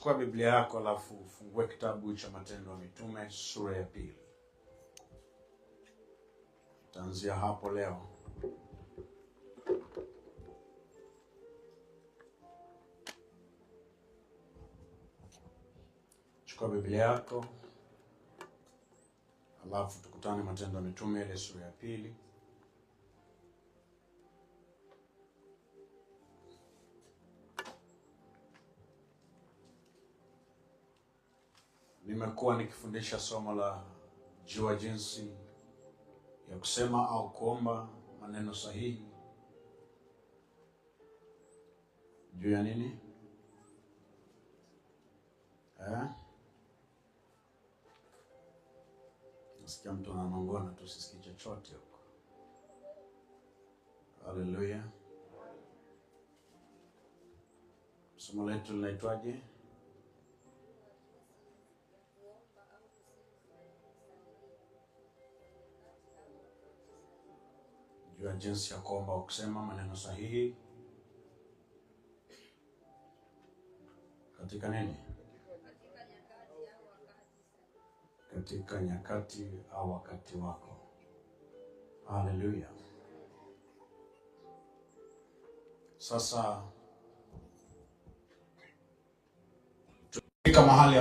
Chukua Biblia yako alafu ufungue kitabu cha Matendo ya Mitume sura ya 2. Tutaanzia hapo leo. Chukua Biblia yako alafu tukutane Matendo ya Mitume ile sura ya 2. Nimekuwa nikifundisha somo la jua jinsi ya kusema au kuomba maneno sahihi. Juu ya nini? Nasikia mtu ananongona tu, sisikie chochote huko. Haleluya. Somo letu linaitwaje? Jua jinsi ya kuomba au kusema maneno sahihi katika nini? Katika nyakati au wakati wako. Haleluya. Sasa tulifika mahali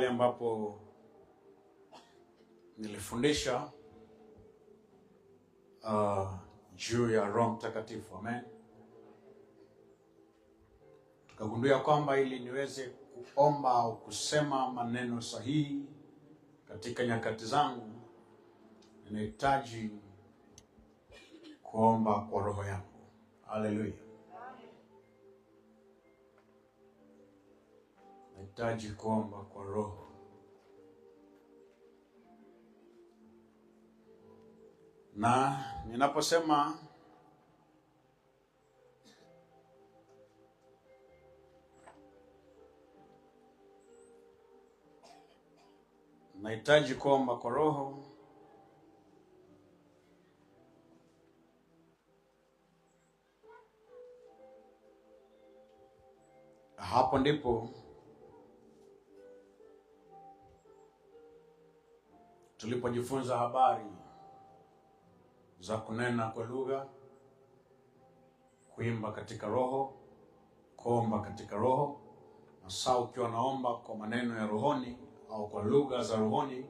ambapo nilifundisha juu ya Roho Mtakatifu. Amen. Tukagundua kwamba ili niweze kuomba au kusema maneno sahihi katika nyakati zangu, ninahitaji kuomba kwa roho yangu. Haleluya. Nahitaji kuomba kwa roho. Na ninaposema nahitaji kuomba kwa roho, hapo ndipo tulipojifunza habari za kunena kwa lugha, kuimba katika roho, kuomba katika roho. Na saa ukiwa naomba kwa maneno ya rohoni au kwa lugha za rohoni,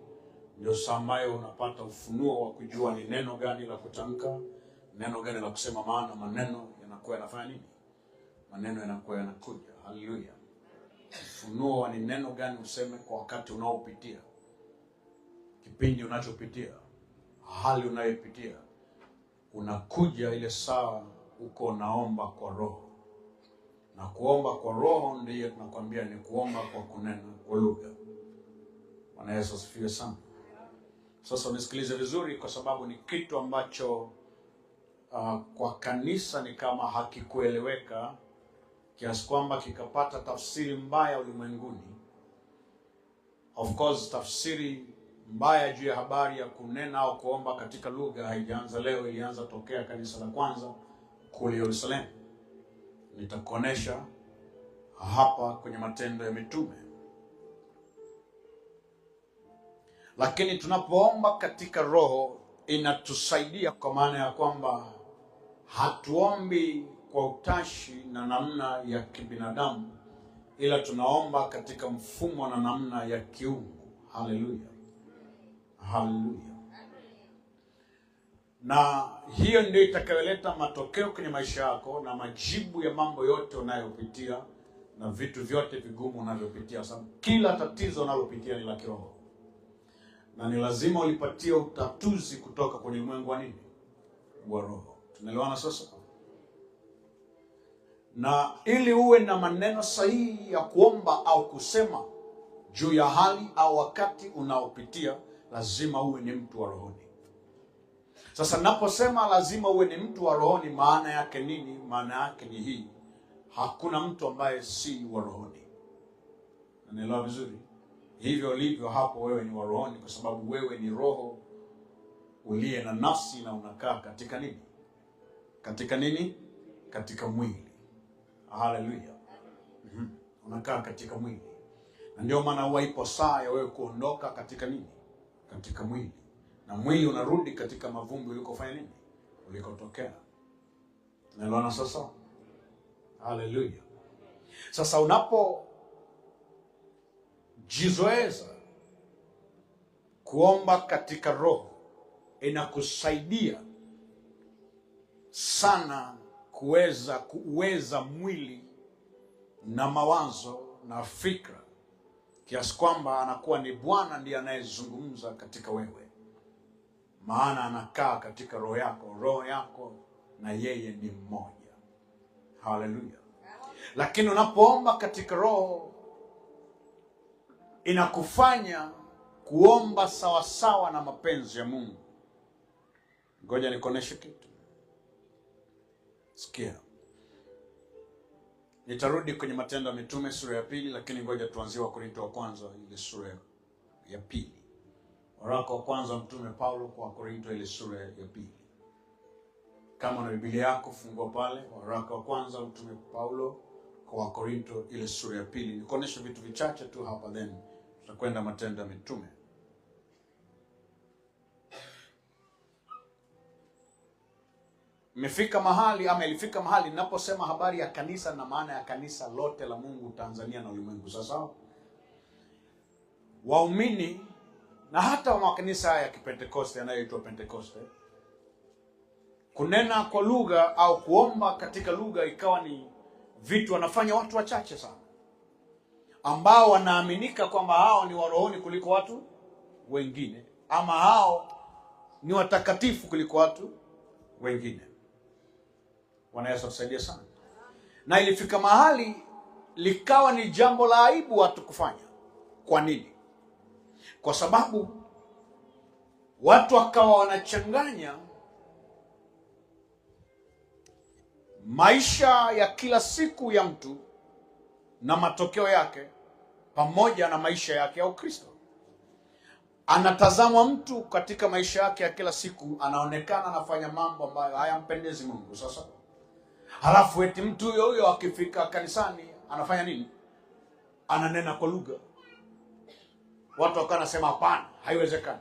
ndio saa ambayo unapata ufunuo wa kujua ni neno gani la kutamka, neno gani la kusema, maana maneno yanakuwa yanafanya nini? Maneno yanakuwa yanakuja. Haleluya. Ufunuo wa ni neno gani useme kwa wakati unaopitia, kipindi unachopitia, hali unayopitia, unakuja ile saa uko naomba kwa roho. Na kuomba kwa roho ndiyo tunakwambia ni kuomba kwa kunena kwa lugha. Bwana Yesu asifiwe sana. Sasa unisikilize vizuri, kwa sababu ni kitu ambacho kwa kanisa ni kama hakikueleweka, kiasi kwamba kikapata tafsiri mbaya ulimwenguni. Of course, tafsiri mbaya juu ya habari ya kunena au kuomba katika lugha haijaanza leo, ilianza tokea kanisa la kwanza kule Yerusalemu. Nitakuonesha hapa kwenye Matendo ya Mitume. Lakini tunapoomba katika roho inatusaidia, kwa maana ya kwamba hatuombi kwa utashi na namna ya kibinadamu, ila tunaomba katika mfumo na namna ya kiungu. Haleluya. Haleluya. Na hiyo ndio itakayoleta matokeo kwenye maisha yako na majibu ya mambo yote unayopitia na vitu vyote vigumu unavyopitia, sababu kila tatizo unalopitia ni la kiroho. Na ni lazima ulipatie utatuzi kutoka kwenye ulimwengu wa nini? Wa roho. Tunaelewana sasa? Na ili uwe na maneno sahihi ya kuomba au kusema juu ya hali au wakati unaopitia, lazima uwe ni mtu wa rohoni. Sasa naposema lazima uwe ni mtu wa rohoni, maana yake nini? Maana yake ni hii: hakuna mtu ambaye si wa rohoni. Unaelewa vizuri? Hivyo ulivyo hapo, wewe ni wa rohoni, kwa sababu wewe ni roho uliye na nafsi na unakaa katika nini? katika nini? Katika mwili. Haleluya. Unakaa katika mwili. Na ndio maana huwa ipo saa ya wewe kuondoka katika nini? Katika mwili. Na mwili unarudi katika mavumbi ulikofanya nini? Ulikotokea. Unaelewana sasa? Haleluya. Sasa unapojizoeza kuomba katika roho, inakusaidia sana kuweza mwili na mawazo na fikra, kiasi kwamba anakuwa ni Bwana ndiye anayezungumza katika wewe, maana anakaa katika roho yako. Roho yako na yeye ni mmoja. Haleluya. Lakini unapoomba katika roho, inakufanya kuomba sawasawa na mapenzi ya Mungu. Ngoja nikuoneshe kitu. Sikia. Nitarudi kwenye Matendo ya Mitume sura ya 2, lakini ngoja tuanzie Wakorintho wa kwanza ile sura ya 2. Waraka wa kwanza Mtume Paulo kwa Wakorintho ile sura ya 2. Kama una Biblia yako fungua pale, waraka wa kwanza Mtume Paulo kwa Wakorintho ile sura ya 2. Nikuoneshe vitu vichache tu hapa, then tutakwenda Matendo ya Mitume. Ilifika mahali ninaposema habari ya kanisa na maana ya kanisa lote la Mungu Tanzania na ulimwengu. Sasa waumini na hata wa makanisa ya Kipentekoste yanayoitwa Pentekoste, kunena kwa lugha au kuomba katika lugha ikawa ni vitu wanafanya watu wachache sana, ambao wanaaminika kwamba hao ni warohoni kuliko watu wengine, ama hao ni watakatifu kuliko watu wengine. Bwana Yesu asaidie sana. Na ilifika mahali likawa ni jambo la aibu watu kufanya. Kwa nini? Kwa sababu watu wakawa wanachanganya maisha ya kila siku ya mtu na matokeo yake pamoja na maisha yake ya Ukristo. Anatazamwa mtu katika maisha yake ya kila siku, anaonekana anafanya mambo ambayo hayampendezi Mungu. Sasa halafu eti mtu huyo akifika kanisani anafanya nini? Ananena kwa lugha. Watu wakawa nasema hapana, haiwezekani.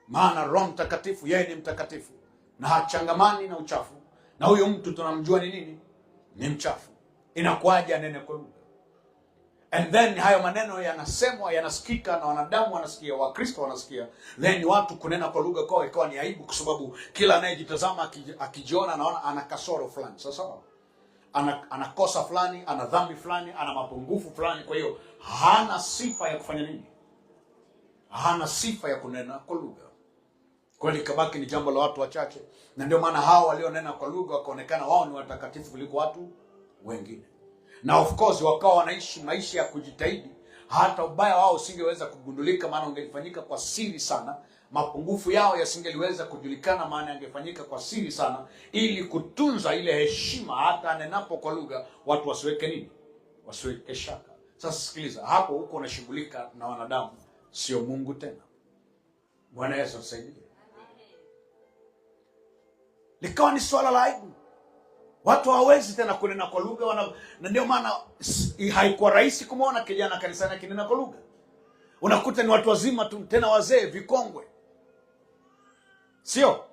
Maana Roho Mtakatifu, yeye ni mtakatifu na hachangamani na uchafu. Na huyo mtu tunamjua ni nini? Ni mchafu. Inakuwaje anene kwa lugha? And then hayo maneno yanasemwa, yanasikika na wanadamu wanasikia, Wakristo wanasikia. Then watu kunena kwa lugha kwao ikawa ni aibu, kwa sababu kila anayejitazama akijiona anaona ana kasoro fulani. Sasa anakosa fulani, ana dhambi fulani, ana mapungufu fulani. Kwa hiyo hana sifa ya kufanya nini? Hana sifa ya kunena kwa lugha. Kwa hiyo ikabaki ni jambo la watu wachache. Na ndio maana hao walionena kwa lugha wakaonekana wao ni watakatifu kuliko watu wengine. Na of course wakawa wanaishi maisha ya kujitahidi, hata ubaya wao usingeweza kugundulika, maana ungelifanyika kwa siri sana. Mapungufu yao yasingeliweza kujulikana, maana yangefanyika kwa siri sana, ili kutunza ile heshima. Hata anenapo kwa lugha watu wasiweke nini? Wasiweke shaka. Sasa sikiliza, hapo huko unashughulika na wanadamu, sio Mungu tena. Bwana Yesu asaidie. Likawa ni swala la aibu. Watu hawawezi tena kunena kwa lugha, na ndio maana haikuwa rahisi kumwona kijana kanisani akinena kwa lugha. Unakuta ni watu wazima tu, tena wazee, vikongwe. Sio?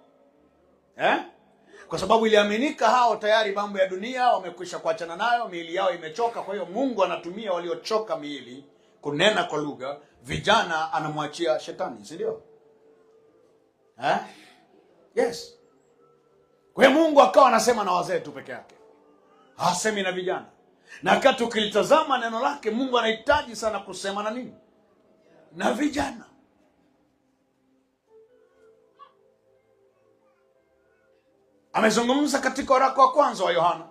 Kwa sababu iliaminika hao tayari mambo ya dunia wamekwisha kuachana nayo, miili yao imechoka. Kwa hiyo Mungu anatumia waliochoka miili kunena kwa lugha. Vijana anamwachia shetani, si ndio? Yes. Kwa hiyo Mungu akawa anasema na wazee tu peke yake, hasemi na vijana. Na wakati ukilitazama neno lake, Mungu anahitaji sana kusema na nini? Na vijana. Amezungumza katika waraka wa kwanza wa Yohana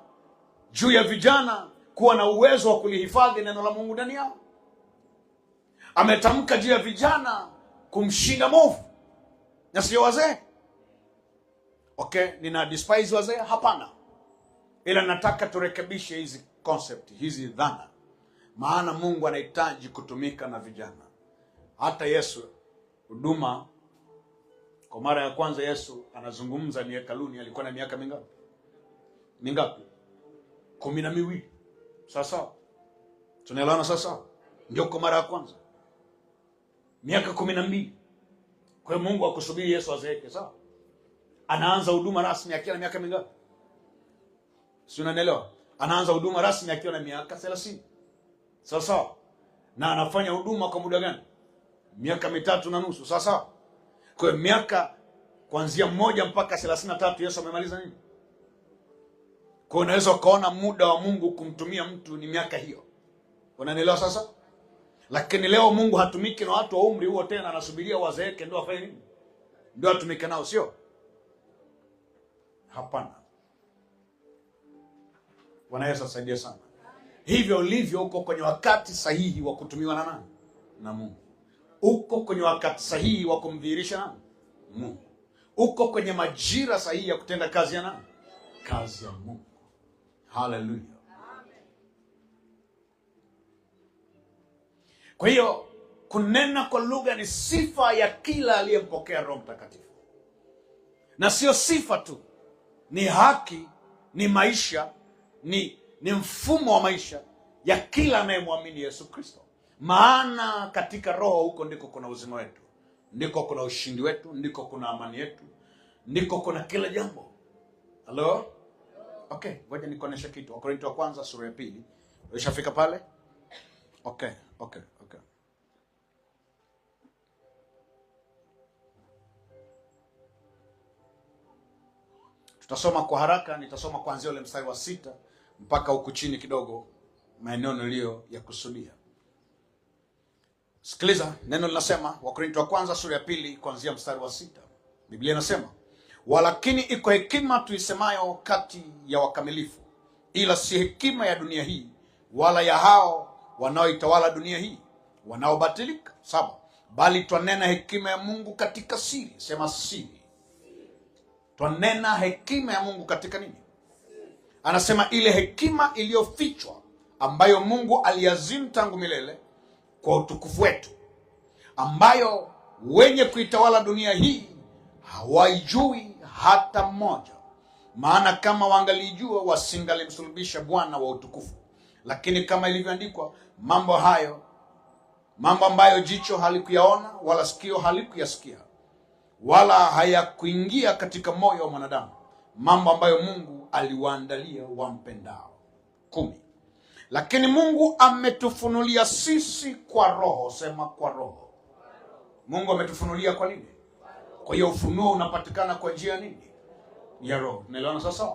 juu ya vijana kuwa na uwezo wa kulihifadhi neno la Mungu ndani yao. Ametamka juu ya vijana kumshinda mwovu, na sio wazee. Okay, nina despise wazee? Hapana. Ila nataka turekebishe hizi concept, hizi dhana. Maana Mungu anahitaji kutumika na vijana. Hata Yesu, kwa mara ya kwanza Yesu anazungumza ni hekaluni, alikuwa na miaka mingapi? mingapi? 12. Sasa tunaelewana sasa? Ndio kwa mara ya kwanza miaka 12. Kwa hiyo Mungu akusubiri Yesu azeeke, sawa? Anaanza huduma rasmi akiwa na miaka mingapi? Si unanielewa? Anaanza huduma rasmi akiwa na miaka 30. Sawa sawa? Na anafanya huduma kwa muda gani? Miaka 3.5. Sawa sawa? Kwa hiyo miaka kuanzia 1 mpaka 33 Yesu amemaliza nini? Kwa hiyo unaweza ukaona muda wa Mungu kumtumia mtu ni miaka hiyo. Unanielewa sasa? Lakini leo Mungu hatumiki na watu wa umri huo tena, anasubiria wazeeke ndio afanye nini? Ndio atumike nao, sio? Hapana. Bwana Yesu asaidie sana. Hivyo ulivyo uko kwenye wakati sahihi wa kutumiwa na nani? Na Mungu. Uko kwenye wakati sahihi wa kumdhihirisha nani? Mungu. Uko kwenye majira sahihi ya kutenda kazi ya nani? Kazi ya Mungu. Hallelujah. Kwa hiyo kunena kwa lugha ni sifa ya kila aliyempokea Roho Mtakatifu. Na sio sifa tu, ni haki, ni maisha, ni mfumo wa maisha ya kila anayemwamini Yesu Kristo. Maana katika Roho huko ndiko kuna uzima wetu, ndiko kuna ushindi wetu, ndiko kuna amani yetu, ndiko kuna kila jambo. Hello? Okay, ngoja nikuoneshe kitu. Wakorintho wa kwanza sura ya 2. Umeshafika pale? Okay. Tutasoma kwa haraka, nitasoma kuanzia ule mstari wa 6 mpaka huku chini kidogo, maeneo niliyo ya kusudia. Sikiliza, neno linasema, Wakorintho wa kwanza sura ya 2 kuanzia mstari wa 6. Biblia inasema, walakini iko hekima tuisemayo kati ya wakamilifu, ila si hekima ya dunia hii, wala ya hao wanaoitawala dunia hii, wanaobatilika. 7. Bali twanena hekima ya Mungu katika siri. Sema siri. Twanena hekima ya Mungu katika nini? Anasema ile hekima iliyofichwa, ambayo Mungu aliazimu tangu milele kwa utukufu wetu, ambayo wenye kuitawala dunia hii hawaijui hata mmoja. Maana kama wangalijua wasingalimsulubisha Bwana wa utukufu. Lakini kama ilivyoandikwa, mambo ambayo jicho halikuyaona wala sikio halikuyasikia wala hayakuingia katika moyo wa mwanadamu, mambo ambayo Mungu aliwaandalia wampendao. 10. Lakini Mungu ametufunulia sisi kwa Roho. Sema kwa Roho. Mungu ametufunulia kwa nini? Kwa hiyo ufunuo unapatikana kwa njia nini? Ya Roho. Unaelewana sasa?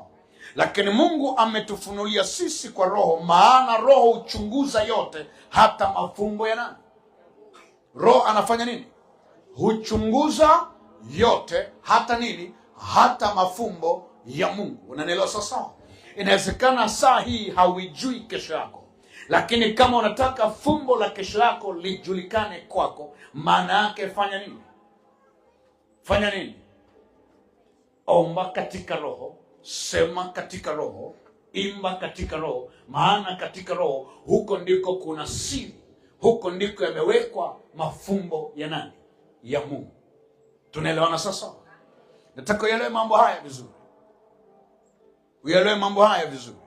Lakini Mungu ametufunulia sisi kwa Roho, maana Roho huchunguza yote, hata mafumbo ya nani? Roho anafanya nini? Huchunguza yote, hata nini? Hata mafumbo ya Mungu. Unanielewa sasa? Inawezekana saa hii hauijui kesho yako, lakini kama unataka fumbo la kesho yako lijulikane kwako, maana yake fanya nini? Fanya nini? Omba katika Roho, sema katika Roho, imba katika Roho, maana katika Roho huko ndiko kuna siri, huko ndiko yamewekwa mafumbo ya nani? Ya Mungu. Tunaelewana sasa? Nataka uelewe mambo haya vizuri. Uelewe mambo haya vizuri.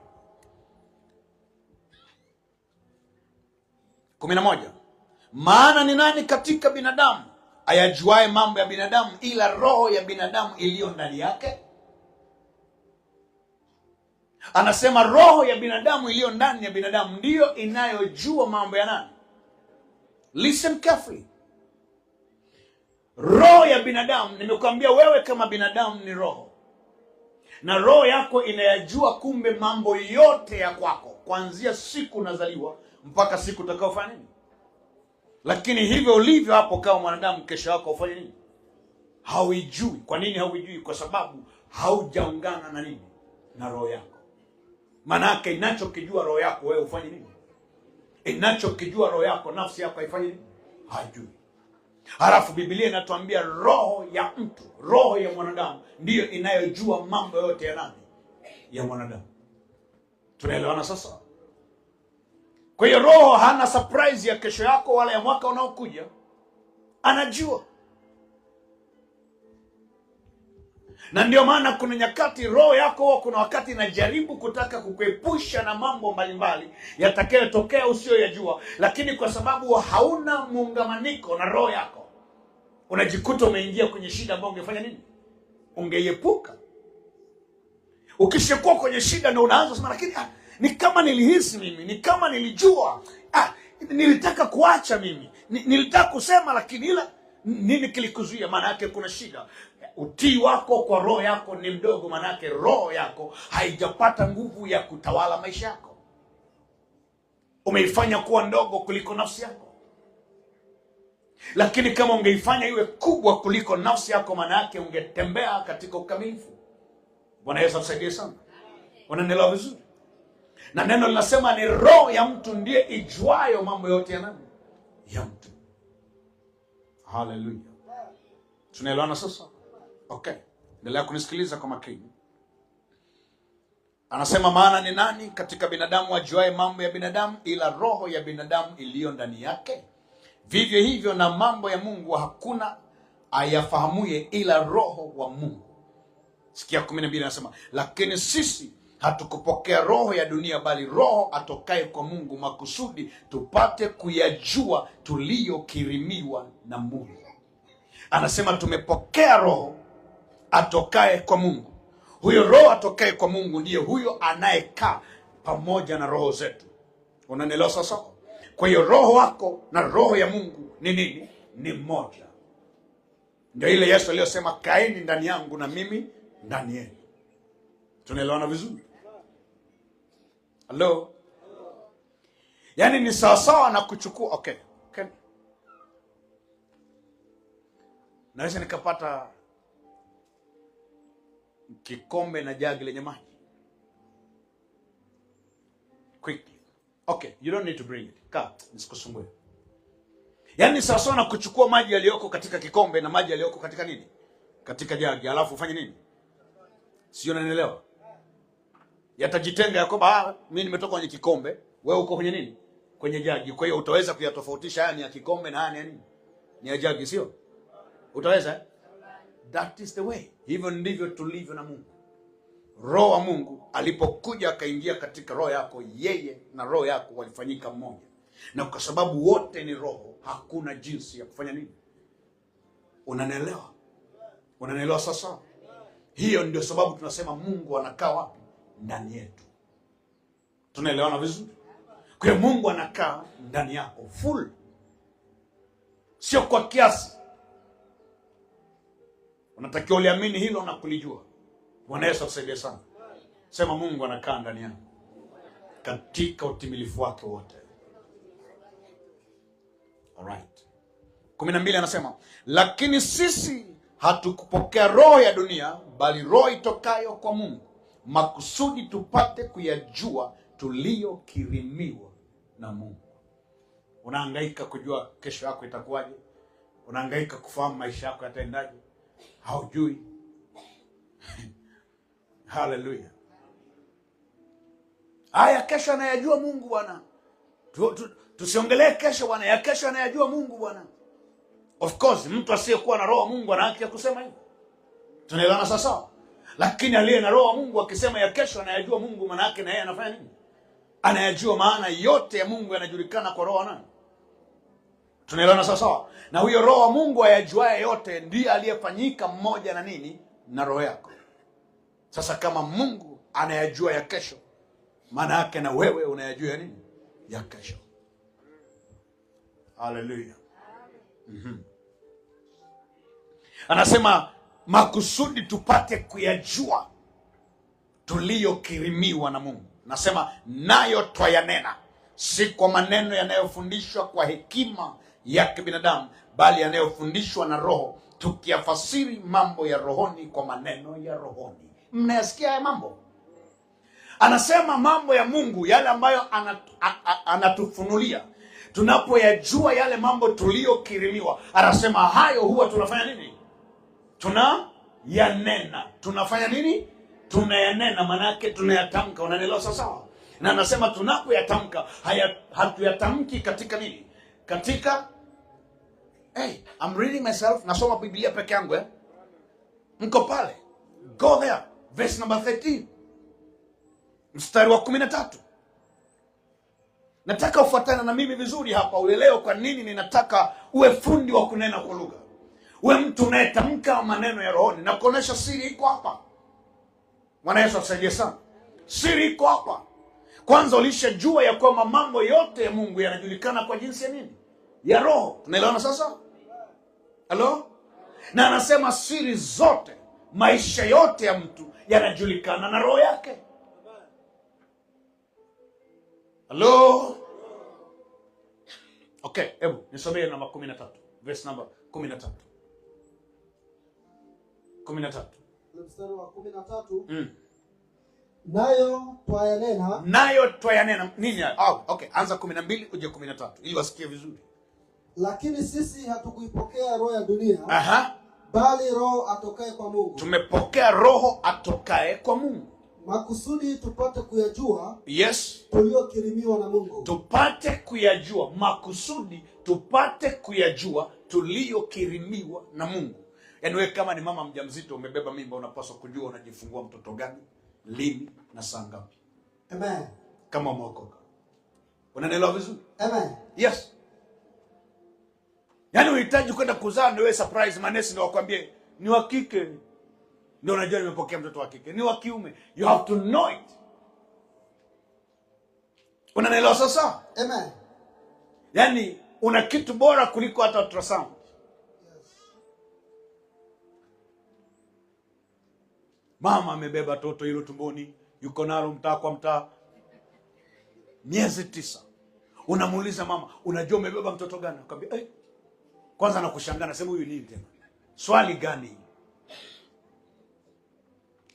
11. Maana ni nani katika binadamu ayajuaye mambo ya binadamu ila roho ya binadamu iliyo ndani yake? Anasema roho ya binadamu iliyo ndani ya binadamu ndiyo inayojua mambo ya nani? Listen carefully. Roho ya binadamu, nimekuambia wewe kama binadamu ni roho, na roho yako inayajua kumbe mambo yote ya kwako, kuanzia siku unazaliwa mpaka siku utakaofanya nini. Lakini hivyo ulivyo hapo kama mwanadamu, kesho yako ufanye nini? Hauijui. Kwa nini hauijui? Kwa sababu haujaungana na nini? Na roho yako. Manake inachokijua roho yako wewe ufanye nini? Inachokijua roho yako, nafsi yako haifanye nini? Hajui. Halafu Biblia inatuambia roho ya mtu, roho ya mwanadamu ndiyo inayojua mambo yote ya nani? Ya mwanadamu. Tunaelewana sasa? Kwa hiyo roho hana surprise ya kesho yako wala ya mwaka unaokuja. Anajua. Na ndio maana kuna nyakati roho yako, kuna wakati inajaribu kutaka kukuepusha na mambo mbalimbali yatakayotokea usiyoyajua, lakini kwa sababu hauna muungamaniko na roho yako, unajikuta umeingia kwenye shida ambayo ungefanya nini? Ungeiepuka. Ukishakuwa kwenye shida ndio unaanza kusema, lakini ni kama nilihisi mimi, ni kama nilijua, nilitaka kuacha mimi, nilitaka kusema, lakini ila nini kilikuzuia? Maana yake kuna shida. Utii wako kwa roho yako ni mdogo, maana yake roho yako haijapata nguvu ya kutawala maisha yako. Umeifanya kuwa ndogo kuliko nafsi yako. Lakini kama ungeifanya iwe kubwa kuliko nafsi yako, maana yake ungetembea katika ukamilifu. Bwana Yesu atusaidie sana. Unaelewa vizuri? Na neno linasema ni roho ya mtu ndiye ijuayo mambo yote ya nani? Ya mtu. Hallelujah. Tunaelewana sasa? Okay. Endelea kunisikiliza kwa makini. Anasema, maana ni nani katika binadamu ajuaye mambo ya binadamu ila roho ya binadamu iliyo ndani yake? Vivyo hivyo na mambo ya Mungu hakuna ayafahamuye ila roho wa Mungu. Sikia 12 anasema, lakini sisi hatukupokea roho ya dunia, bali roho atokaye kwa Mungu, makusudi tupate kuyajua tuliyokirimiwa na Mungu. Anasema tumepokea roho atokaye kwa Mungu. Huyo roho atokaye kwa Mungu ndiye huyo anayekaa pamoja na roho zetu. Unanielewa sasa? Kwa hiyo roho wako na roho ya Mungu ni nini? Ni moja. Ndio ile Yesu aliyosema, kaeni ndani yangu na mimi ndani yenu. Tunaelewana vizuri? Hello? Yaani ni sawasawa na kuchukua, okay. Naweza nikapata kikombe na jagi lenye maji. Quickly. Okay, you don't need to bring it. Kaa, nisikusumbue. Yaani sawasawa na kuchukua maji yaliyoko katika kikombe na maji yaliyoko katika nini? Katika jagi, alafu ufanye nini? Sio, unanielewa? Yatajitenga ya kwamba mimi nimetoka kwenye kikombe, wewe uko kwenye nini? Kwenye jagi. Kwa hiyo utaweza kuyatofautisha haya ni ya kikombe na haya ni ya nini? Ni ya jagi, sio? Utaweza? That is the way. Hivyo ndivyo tulivyo na Mungu. Roho wa Mungu alipokuja akaingia katika roho yako, yeye na roho yako walifanyika mmoja. Na kwa sababu wote ni roho, hakuna jinsi ya kufanya nini? Unanielewa? Unanielewa sasa? Hiyo ndio sababu tunasema Mungu anakaa wapi? Ndani yetu. Tunaelewana vizuri? Kwa hiyo Mungu anakaa ndani yako full. Sio kwa kiasi. Unatakiwa uliamini hilo na kulijua. Bwana Yesu atusaidie sana. Sema, Mungu anakaa ndani yangu katika utimilifu wake wote. Alright. 12 anasema, lakini sisi hatukupokea roho ya dunia, bali roho itokayo kwa Mungu, makusudi tupate kuyajua tuliyokirimiwa na Mungu. Unahangaika kujua kesho yako itakuwaje? Unahangaika kufahamu maisha yako yataendaje? Haujui. Hallelujah. Haya, kesho anayajua Mungu bwana. Tusiongelee kesho bwana, ya kesho anayajua Mungu bwana. Of course, mtu asiyekuwa na roho wa Mungu ana haki ya kusema hivyo. Tunaelewana sasa? Lakini aliye na roho wa Mungu akisema ya kesho anayajua Mungu, maana yake na yeye anafanya nini? Anayajua, maana yote ya Mungu yanajulikana kwa roho wa nani? Tunaelewana sasa? Na huyo roho wa Mungu ayajuaye yote ndiye aliyefanyika mmoja na nini? Na roho yako. Sasa kama Mungu anayajua ya kesho, maana yake na wewe unayajua ya nini? Ya kesho. Hallelujah. Anasema makusudi tupate kuyajua tuliyokirimiwa na Mungu. Nasema nayo twayanena, si kwa maneno yanayofundishwa kwa hekima ya kibinadamu, bali yanayofundishwa na Roho, tukiyafasiri mambo ya rohoni kwa maneno ya rohoni. Mnayasikia haya mambo? Anasema mambo ya Mungu, yale ambayo anatufunulia, tunapoyajua yale mambo tuliyokirimiwa, anasema hayo huwa tunafanya nini? Tunayanena. Tunafanya nini? Tunayanena, maana yake tunayatamka. Unaelewa sawa? Na anasema tunapoyatamka hatuyatamki katika nini? Katika I'm reading myself, nasoma Biblia peke yangu Mko pale. Go there. Verse number 13. Mstari wa 13. Nataka ufuatane na mimi vizuri hapa, uelewe kwa nini ninataka uwe fundi wa kunena kwa lugha. Uwe mtu unayetamka maneno ya rohoni. Na kuonesha siri iko hapa. Bwana Yesu asaidie sana. Siri iko hapa. Kwanza ulishajua ya kwamba mambo yote ya Mungu yanajulikana kwa jinsi ya nini? Ya roho. Tunaelewana sasa? Hello? Na anasema siri zote, maisha yote ya mtu yanajulikana na roho yake. Hello? Okay, hebu nisomee namba 13. Verse number 13. 13. Mstari wa 13. Nayo twayanena nini? Okay, anza 12 uje 13 ili wasikie vizuri. Lakini sisi hatukuipokea roho ya dunia. Bali roho atokaye kwa Mungu. Tumepokea roho atokaye kwa Mungu. Makusudi tupate kuyajua. Yes. Tuliokirimiwa na Mungu. Tupate kuyajua. Makusudi tupate kuyajua tuliokirimiwa na Mungu. Yaani wewe kama ni mama mjamzito umebeba mimba, unapaswa kujua unajifungua mtoto gani, lini na saa ngapi. Amen. Kama umeokoka. Unanielewa vizuri? Amen. Yes. Yaani unahitaji kwenda kuzaa ndio wewe surprise manesi ndio wakwambie ni wa kike. Ndio unajua nimepokea mtoto wa kike. Ni wa kiume. You have to know it. Unanielewa sasa? Amen. Yaani una kitu bora kuliko hata ultrasound. Mama amebeba toto hilo tumboni, yuko nalo mtaa kwa mtaa. Miezi 9. Unamuuliza mama, unajua umebeba mtoto gani? Akamwambia, kwanza anakushangaa, anasema huyu nini tena? Swali gani?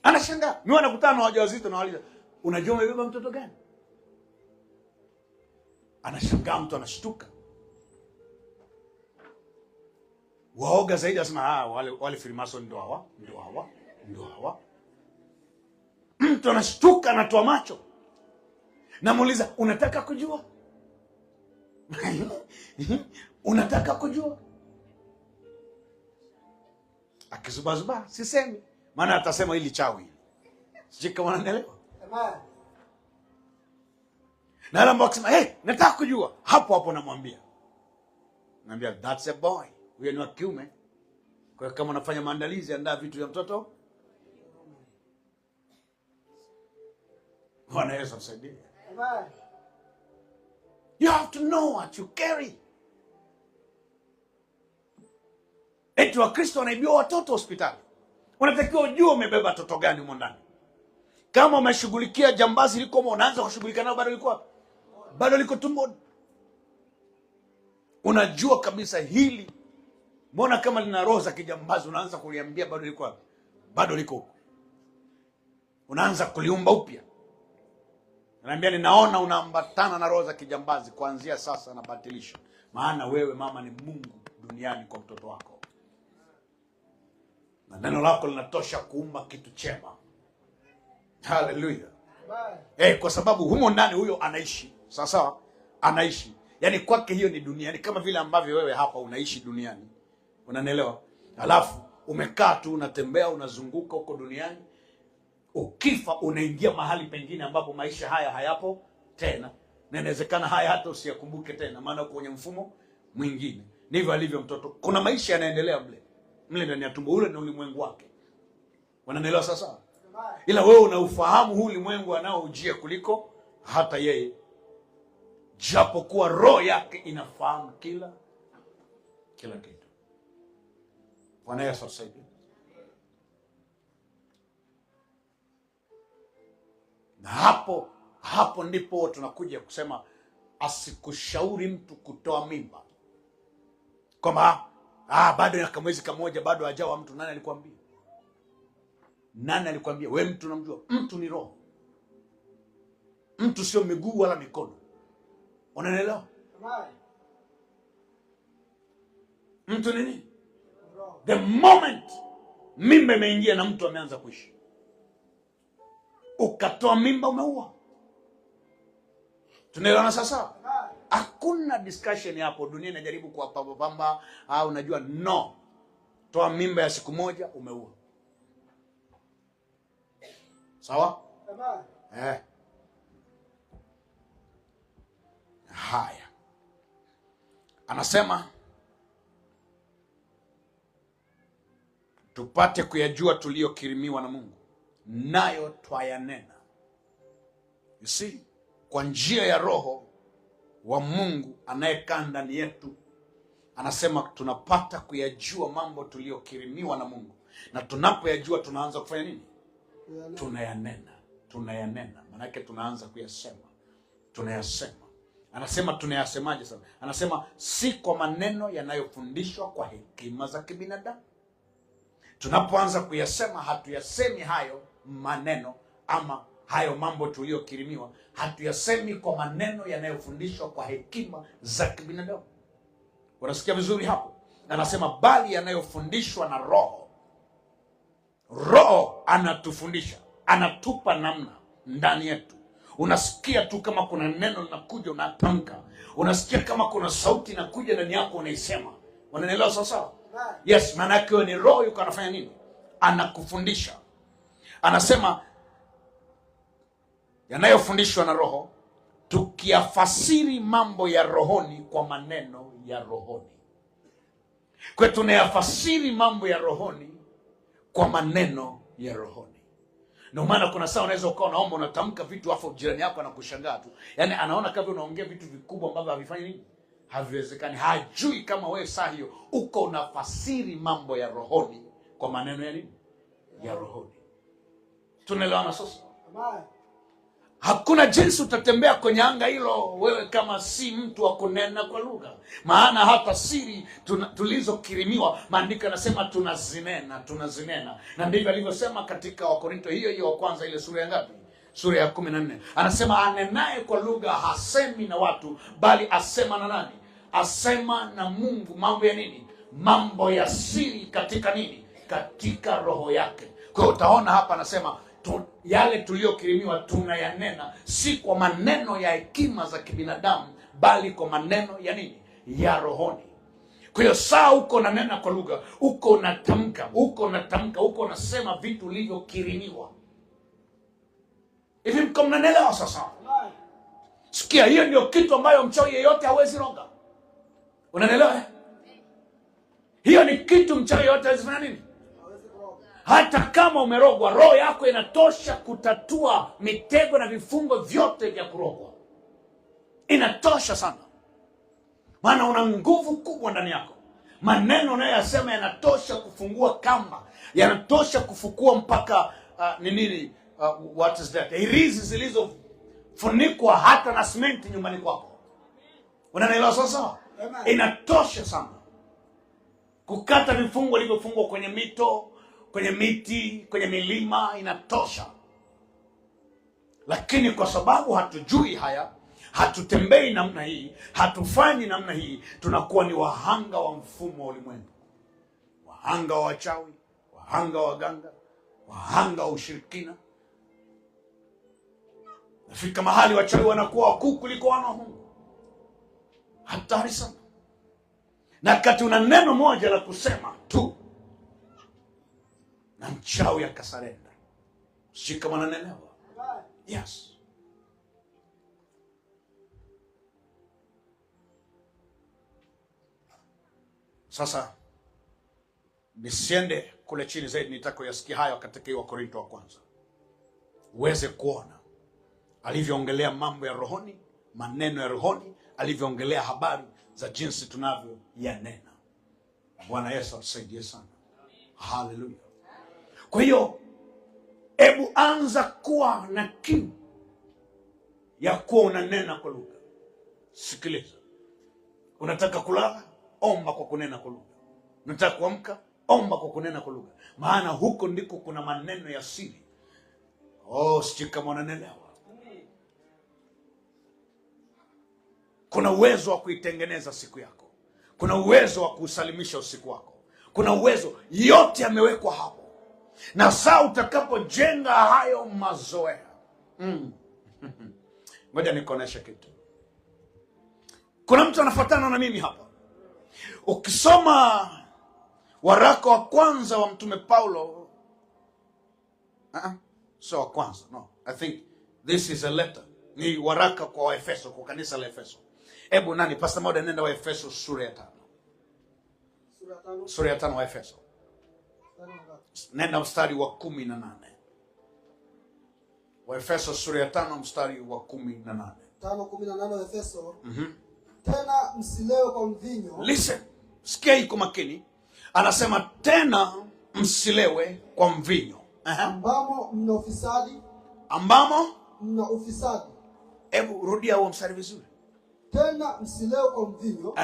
Anashangaa. Mimi wanakutana na wajawazito na waliza, unajua umebeba mtoto gani? Anashangaa, mtu anashtuka. Waoga zaidi asema, wale Freemason ndio hawa. Mtu anashtuka, anatoa macho. Namuuliza, unataka kujua? Unataka kujua? Akizubazuba, sisemi. Maana atasema hili chawi. Sijui kama unanielewa. Amen. Na alamba akisema, nataka kujua. Hapo namwambia. Naambia, that's a boy. Huyo ni wa kiume. Kwa hiyo kama unafanya maandalizi, andaa vitu vya mtoto. Bwana Yesu asaidie. Amen. You have to know what you carry. Eti wa Kristo wanaibiwa watoto hospitali. Unatakiwa ujue umebeba toto gani humo ndani. Kama umeshughulikia jambazi liko unaanza kushughulika nao bado liko tumboni. Unajua kabisa hili. Mbona kama lina roho za kijambazi unaanza kuliambia bado liko. Unaanza kuliumba upya. Naambia ninaona unaambatana na roho za kijambazi, kuanzia sasa nabatilisha. Maana wewe mama ni Mungu duniani kwa mtoto wako. Na neno lako linatosha kuumba kitu chema. Hallelujah. Kwa sababu humo ndani huyo anaishi. Sawa? Anaishi. Yaani kwake hiyo ni duniani, kama vile ambavyo wewe hapa unaishi duniani. Unanielewa? Alafu umekaa tu unatembea unazunguka huko duniani. Ukifa unaingia mahali pengine ambapo maisha haya hayapo tena. Na inawezekana haya hata usiyakumbuke tena, maana uko kwenye mfumo mwingine. Ndivyo alivyo mtoto. Kuna maisha yanaendelea mle ndani ya tumbo, ule ni ulimwengu wake. Wananielewa sasa? Ila wewe unaufahamu huu ulimwengu anaoujia kuliko hata yeye. Japo kuwa roho yake inafahamu kila kitu. Bwana Yesu asaidie. Na hapo ndipo tunakuja kusema asikushauri mtu kutoa mimba. Kama bado ya mwezi kamoja bado hajawa mtu. Nani alikwambia? Wewe mtu unamjua? Mtu ni roho. Mtu sio miguu wala mikono. Unaelewa? Mtu nini? The moment mimba imeingia na mtu ameanza kuishi. Ukatoa mimba umeua. Tunaelewana sasa? Hakuna discussion hapo. Dunia inajaribu kuwapamba unajua no. Toa mimba ya siku moja umeua. Sawa? Haya, anasema tupate kuyajua tuliyokirimiwa na Mungu, nayo twayanena. You see, kwa njia ya Roho wa Mungu anayekaa ndani yetu, anasema tunapata kuyajua mambo tuliyokirimiwa na Mungu, na tunapoyajua tunaanza kufanya nini? Tunayanena. Maanake tunaanza kuyasema, tunayasema. Anasema tunayasemaje sasa? Anasema si kwa maneno yanayofundishwa kwa hekima za kibinadamu. Tunapoanza kuyasema, hatuyasemi hayo maneno ama hayo mambo tuliyokirimiwa, hatuyasemi kwa maneno yanayofundishwa kwa hekima za kibinadamu. Unasikia vizuri hapo? Anasema bali yanayofundishwa na Roho. Roho anatufundisha, anatupa namna ndani yetu. Unasikia tu kama kuna neno linakuja, unatamka. Unasikia kama kuna sauti inakuja ndani yako, unaisema. Unanielewa sasa? Yes, maana yake ni Roho yuko anafanya nini? Anakufundisha. Anasema yanayofundishwa na Roho, tukiyafasiri mambo ya rohoni kwa maneno ya rohoni. Kwa tunayafasiri mambo ya rohoni kwa maneno ya rohoni. Ndio maana kuna saa unaweza ukawa unaomba, unatamka vitu afu jirani yako anakushangaa tu. Yaani anaona kama unaongea vitu vikubwa ambavyo havifanyi nini? Haviwezekani. Hajui kama wewe saa hiyo uko unafasiri mambo ya rohoni kwa maneno ya nini? Ya rohoni. Tunaelewana sasa? Hakuna jinsi utatembea kwenye anga hilo wewe kama si mtu wa kunena kwa lugha. Maana hata siri tulizokirimiwa, maandiko yanasema tunazinena. Na ndivyo alivyosema katika Wakorinto hiyo wa kwanza, ile sura ya ngapi? Sura ya 14. Anasema anenaye kwa lugha hasemi na watu, bali asema na nani? Asema na Mungu. Mambo ya nini? Mambo ya siri katika nini? Katika roho yake. Kwa hiyo utaona hapa anasema yale tuliyokirimiwa tunayanena, si kwa maneno ya hekima za kibinadamu, bali kwa maneno ya nini? Ya rohoni. Kwa hiyo saa uko unanena kwa lugha, uko unatamka, uko unasema vitu ulivyokirimiwa. Hivi mko mnanielewa sasa? Sikia, hiyo ndio kitu ambayo mchawi yeyote hawezi roga. Unanielewa? Hiyo ni kitu mchawi yeyote hawezi fanya nini? Hata kama umerogwa, roho yako inatosha kutatua mitego na vifungo vyote vya kurogwa. Inatosha sana. Maana una nguvu kubwa ndani yako. Maneno unayoyasema yanatosha kufungua kamba, yanatosha kufukua mpaka what is that? Hirizi zilizofunikwa hata na simenti nyumbani kwako. Unanielewa sasa? Inatosha sana kukata vifungo vilivyofungwa kwenye mito, kwenye miti, kwenye milima. Inatosha. Lakini kwa sababu hatujui haya, hatutembei namna hii, hatufanyi namna hii, tunakuwa ni wahanga wa mfumo wa ulimwengu, wahanga wa wachawi, wahanga wa waganga, wahanga wa ushirikina. Nafika mahali wachawi wanakuwa wakuu kuliko wana wa Mungu. Hatari sana. Na kati una neno moja la kusema tu, na mchawi akasarenda. Shika maneno. Yes. Sasa nisiende kule chini zaidi, nitaka yasikia hayo katika Wakorinto wa kwanza. Uweze kuona alivyoongelea mambo ya rohoni, maneno ya rohoni, alivyoongelea habari za jinsi tunavyo yanena. Bwana Yesu atusaidie sana. Hallelujah. Kwa hiyo hebu anza kuwa na kiu ya kuwa unanena kwa lugha. Sikiliza. Unataka kulala? Omba kwa kunena kwa lugha. Unataka kuamka? Omba kwa kunena kwa lugha. Maana huko ndiko kuna maneno ya siri. Sijui kama unanielewa. Kuna uwezo wa kuitengeneza siku yako. Kuna uwezo wa kusalimisha usiku wako. Kuna uwezo, yote yamewekwa hapo. Na saa utakapojenga hayo mazoea. Ngoja nikuoneshe kitu. Kuna mtu anafuatana na mimi hapa. Ukisoma waraka wa kwanza wa Mtume Paulo, So wa kwanza. No, I think this is a letter. Ni waraka kwa Waefeso, kwa kanisa la Efeso. Hebu nani Pastor Moda, nenda Waefeso sura ya 5. Sura ya 5 Waefeso. Nenda mstari wa 18. Waefeso sura ya 5 mstari wa 18. 5:18 Waefeso. Tena msilewe kwa mvinyo. Listen, sikia hii kwa makini. Anasema tena msilewe kwa mvinyo. Ambamo mna ufisadi. Ambamo mna ufisadi. Hebu rudia huo mstari vizuri. Tena msilewe kwa mvinyo.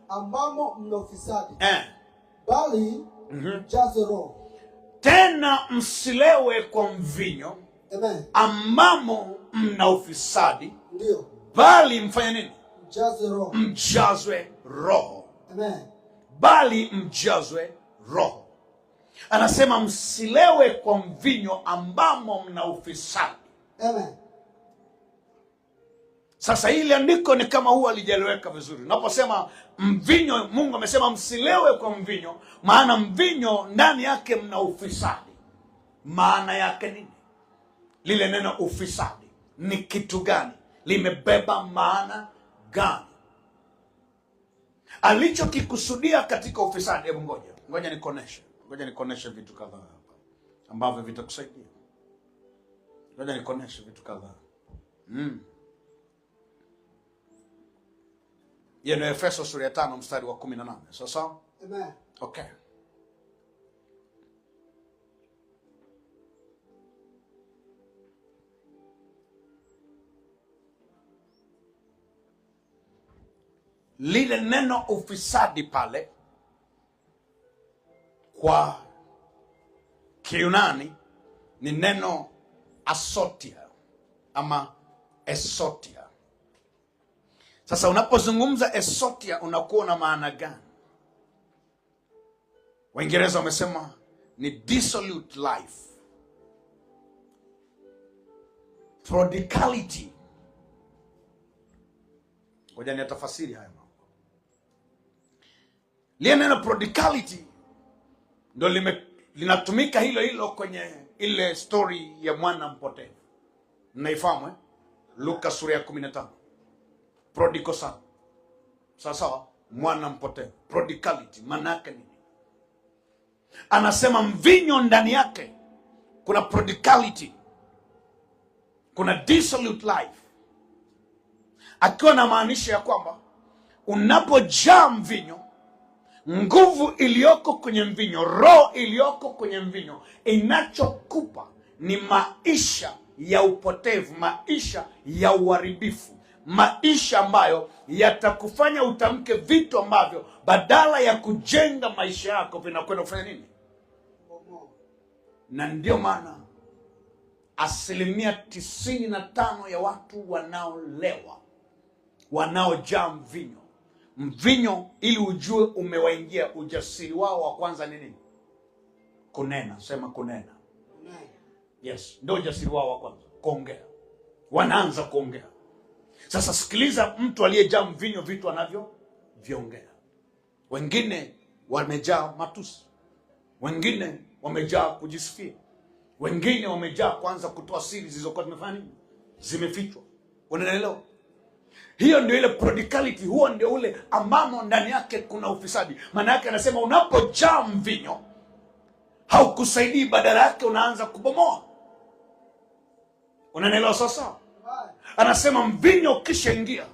Ambamo mna ufisadi. Bali mjaze Roho. Tena msilewe kwa mvinyo. Amen. Ambamo mna ufisadi. Ndio. Bali mfanye nini? Mjaze Roho. Mjazwe Roho. Amen. Bali mjazwe Roho. Anasema msilewe kwa mvinyo ambamo mna ufisadi. Amen. Sasa hili andiko ni kama huwa alijeleweka vizuri. Unaposema mvinyo, Mungu amesema msilewe kwa mvinyo, maana mvinyo ndani yake mna ufisadi. Maana yake nini? Lile neno ufisadi ni kitu gani? Limebeba maana gani? Alichokikusudia katika ufisadi, hebu ngoja nikoneshe vitu kadhaa hapa ambavyo vitakusaidia. Ngoja nikoneshe vitu kadhaa. Hiyo ni Efeso sura ya 5 mstari wa 18. Sasa? Amen. Okay. Lile neno ufisadi pale kwa Kiyunani ni neno asotia ama esotia. Sasa unapozungumza esotia unakuwa na maana gani? Waingereza wamesema ni dissolute life, prodigality. Ngoja nitafasiri haya mambo. Lile neno prodigality ndio linatumika hilo kwenye ile story ya mwana mpotevu. Mnaifahamu Luka sura ya 15. Prodigal son. Sasa mwana mpotevu. Prodigality maana yake nini? Anasema mvinyo ndani yake kuna prodigality, kuna dissolute life, akiwa na maanisha ya kwamba unapojaa mvinyo, nguvu iliyoko kwenye mvinyo, roho iliyoko kwenye mvinyo, inachokupa ni maisha ya upotevu, maisha ya uharibifu, maisha ambayo yatakufanya utamke vitu ambavyo badala ya kujenga maisha yako vinakwenda kufanya nini? Na ndio maana 95% ya watu wanaolewa, wanaojaa mvinyo, ili ujue umewaingia, ujasiri wao wa kwanza ni nini? Kunena. Sema kunena. Yes, ndio ujasiri wao wa kwanza, kuongea. Wanaanza kuongea. Sasa sikiliza, mtu aliyejaa mvinyo vitu anavyoviongea. Wengine wamejaa matusi, wengine wamejaa kujisifia, wengine wamejaa kwanza kutoa siri zilizokuwa zimefichwa. Unaelewa? Hiyo ndio ile prodigality, huo ndio ule ambamo ndani yake kuna ufisadi. Maana yake anasema unapojaa mvinyo haukusaidii, badala yake unaanza kubomoa. Unaelewa sasa? Anasema mvinyo ukishaingia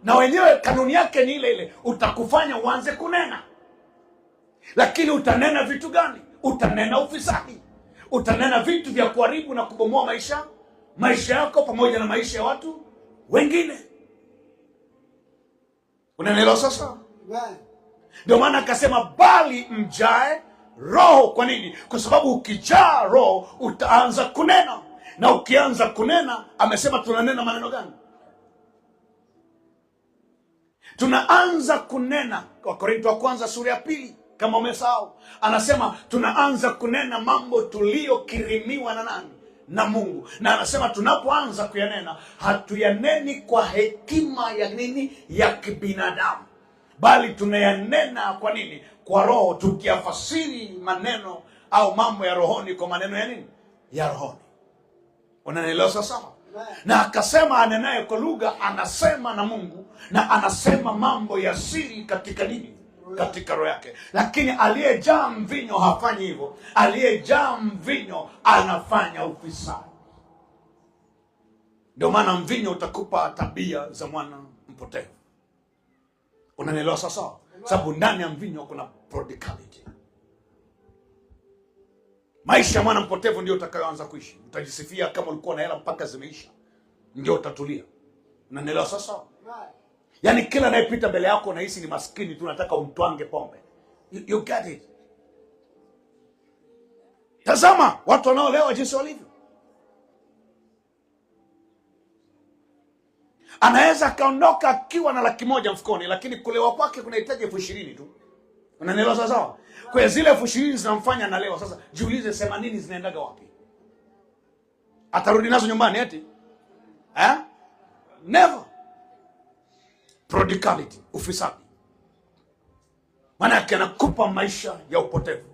na wenyewe kanuni yake ni ile, utakufanya uanze kunena. Lakini utanena vitu gani? Utanena ufisadi. Utanena vitu vya kuharibu na kubomoa maisha yako pamoja na maisha ya watu wengine. Unaelewa sasa? Ndio maana akasema bali mjae Roho. Kwa nini? Kwa sababu ukijaa Roho utaanza kunena. Na ukianza kunena, amesema tunanena maneno gani? Tunaanza kunena. Kwa Korinto wa kwanza sura ya 2, kama umesahau, anasema tunaanza kunena mambo tuliyokirimiwa na nani? Na Mungu. Na anasema tunapoanza kuyanena, hatuyaneni kwa hekima ya nini? Ya kibinadamu, bali tunayanena kwa nini? Kwa Roho, tukiyafasiri maneno au mambo ya rohoni kwa maneno ya nini? ya rohoni. Unanielewa sasa? Na akasema anenaye kwa lugha anasema na Mungu, na anasema mambo ya siri katika nini? Katika roho yake. Lakini aliyejaa mvinyo hafanyi hivyo. Aliyejaa mvinyo anafanya ufisadi. Ndio maana mvinyo utakupa tabia za mwana mpotevu. Unanielewa sasa? Sababu ndani ya mvinyo kuna prodigality. Maisha ya mwana mpotevu ndio utakayoanza kuishi. Utajisifia kama ulikuwa na hela mpaka zimeisha. Ndio utatulia. Unanielewa sasa? Yaani kila anayepita mbele yako unahisi ni maskini tu, unataka umtwange pombe. You get it? Tazama watu wanaolewa jinsi walivyo. Anaweza akaondoka akiwa na 100,000 mfukoni, lakini kulewa kwake kunahitaji 20,000 tu. Unanielewa sasa? Kwa zile 20,000 zinamfanya analewa. Sasa jiulize 80 zinaendaga wapi? Atarudi nazo nyumbani eti? Never. Prodigality, ufisadi. Maana yake anakupa maisha ya upotevu.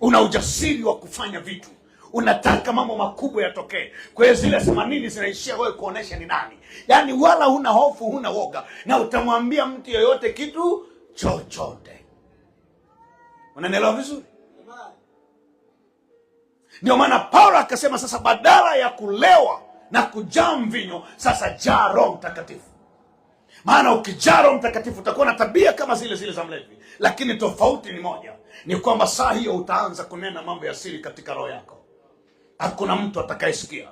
Una ujasiri wa kufanya vitu. Unataka mambo makubwa yatokee. Kwa hiyo zile 80 zinaishia wewe kuonesha ni nani. Yaani wala huna hofu, huna woga. Na utamwambia mtu yoyote kitu chochote. Unanielewa vizuri? Ndio maana Paulo akasema sasa badala ya kulewa na kujaa mvinyo, sasa jaa Roho Mtakatifu. Maana ukijaa Roho Mtakatifu utakuwa na tabia kama zile za mlevi. Lakini tofauti ni moja. Ni kwamba saa hiyo utaanza kunena mambo ya siri katika roho yako. Hakuna mtu atakayesikia.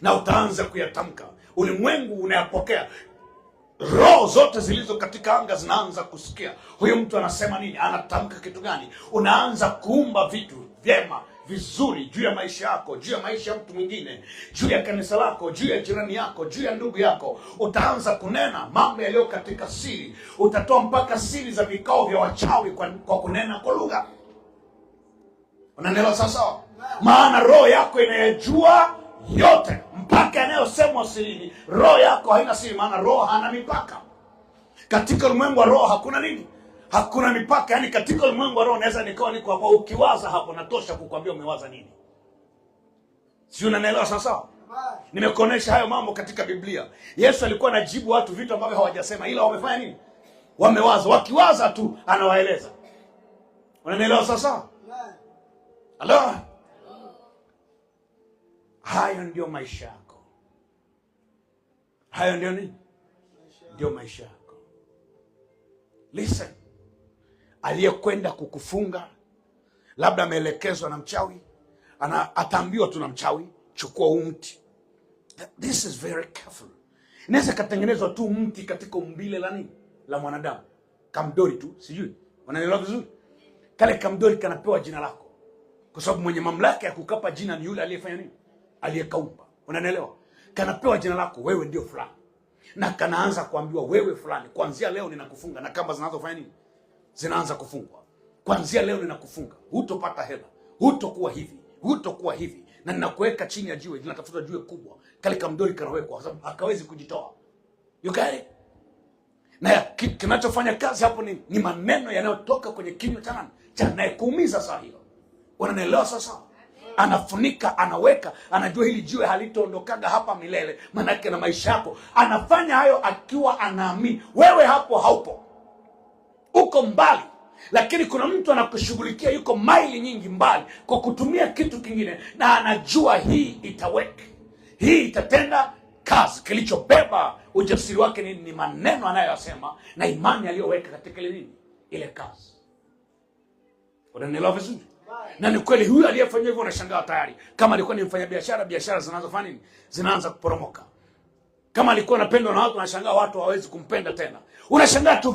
Na utaanza kuyatamka. Ulimwengu unayapokea. Roho zote zilizo katika anga zinaanza kusikia. Huyo mtu anasema nini? Anatamka kitu gani? Unaanza kuumba vitu vyema, vizuri juu ya maisha yako, juu ya maisha ya mtu mwingine, juu ya kanisa lako, juu ya jirani yako, juu ya ndugu yako. Utaanza kunena mambo yaliyo katika siri. Utatoa mpaka siri za vikao vya wachawi kwa kunena kwa lugha. Unanielewa sasa? Maana roho yako inayajua yote, mpaka yanayosemwa sirini. Roho yako haina siri, maana roho hana mipaka. Katika ulimwengu wa roho hakuna nini? Hakuna mipaka. Yaani katika ulimwengu wa roho naweza niko hapo, ukiwaza hapo natosha kukwambia umewaza nini. Si unanielewa sasa? Nimekuonesha hayo mambo katika Biblia. Yesu alikuwa anajibu watu vitu ambavyo hawajasema, ila wamefanya nini? Wamewaza. Wakiwaza tu anawaeleza. Unanielewa sasa? Halo? Hayo ndio maisha yako. Hayo ndio nini? Ndio maisha yako. Listen. Aliyekwenda kukufunga, labda ameelekezwa na mchawi, ataambiwa tu na mchawi, chukua huu mti. This is very careful. Inaweza katengenezwa tu mti katika umbile la nini? La mwanadamu. Kamdori tu, sijui. Unanielewa vizuri? Kale kamdori kanapewa jina lako. Kwa sababu mwenye mamlaka ya kukapa jina ni yule aliyefanya nini? Aliyekaumba. Unanielewa? Kanapewa jina lako, wewe ndio fulani. Na kanaanza kuambiwa wewe fulani, kuanzia leo ninakufunga, na kamba zinazofanya nini? Zinaanza kufungwa. Kuanzia leo ninakufunga. Hutopata hela. Hutokuwa hivi. Hutokuwa hivi. Na ninakuweka chini ya jiwe, linatafuta jiwe kubwa. Kale kamdoli kanawekwa kwa sababu hakawezi kujitoa. You get it? Na kinachofanya kazi hapo ni maneno yanayotoka kwenye kinywa cha nani? Cha anayekuumiza saa hiyo. Unanielewa sasa? Anafunika, anaweka, anajua hili jiwe halitaondokaga hapa milele. Maana yake na maisha yako. Anafanya hayo akiwa anaamini. Wewe hapo haupo. Uko mbali. Lakini kuna mtu anakushughulikia yuko maili nyingi mbali kwa kutumia kitu kingine, na anajua hii itaweka. Hii itatenda kazi. Kilichobeba ujasiri wake ni maneno anayoyasema na imani aliyoweka katika ile nini? Ile kazi. Unanielewa vizuri? Na ni kweli huyu aliyefanya hivyo unashangaa tayari. Kama alikuwa ni mfanya biashara, biashara zinazofanya nini? Zinaanza kuporomoka. Kama alikuwa anapendwa na watu, unashangaa watu hawawezi kumpenda tena. Unashangaa tu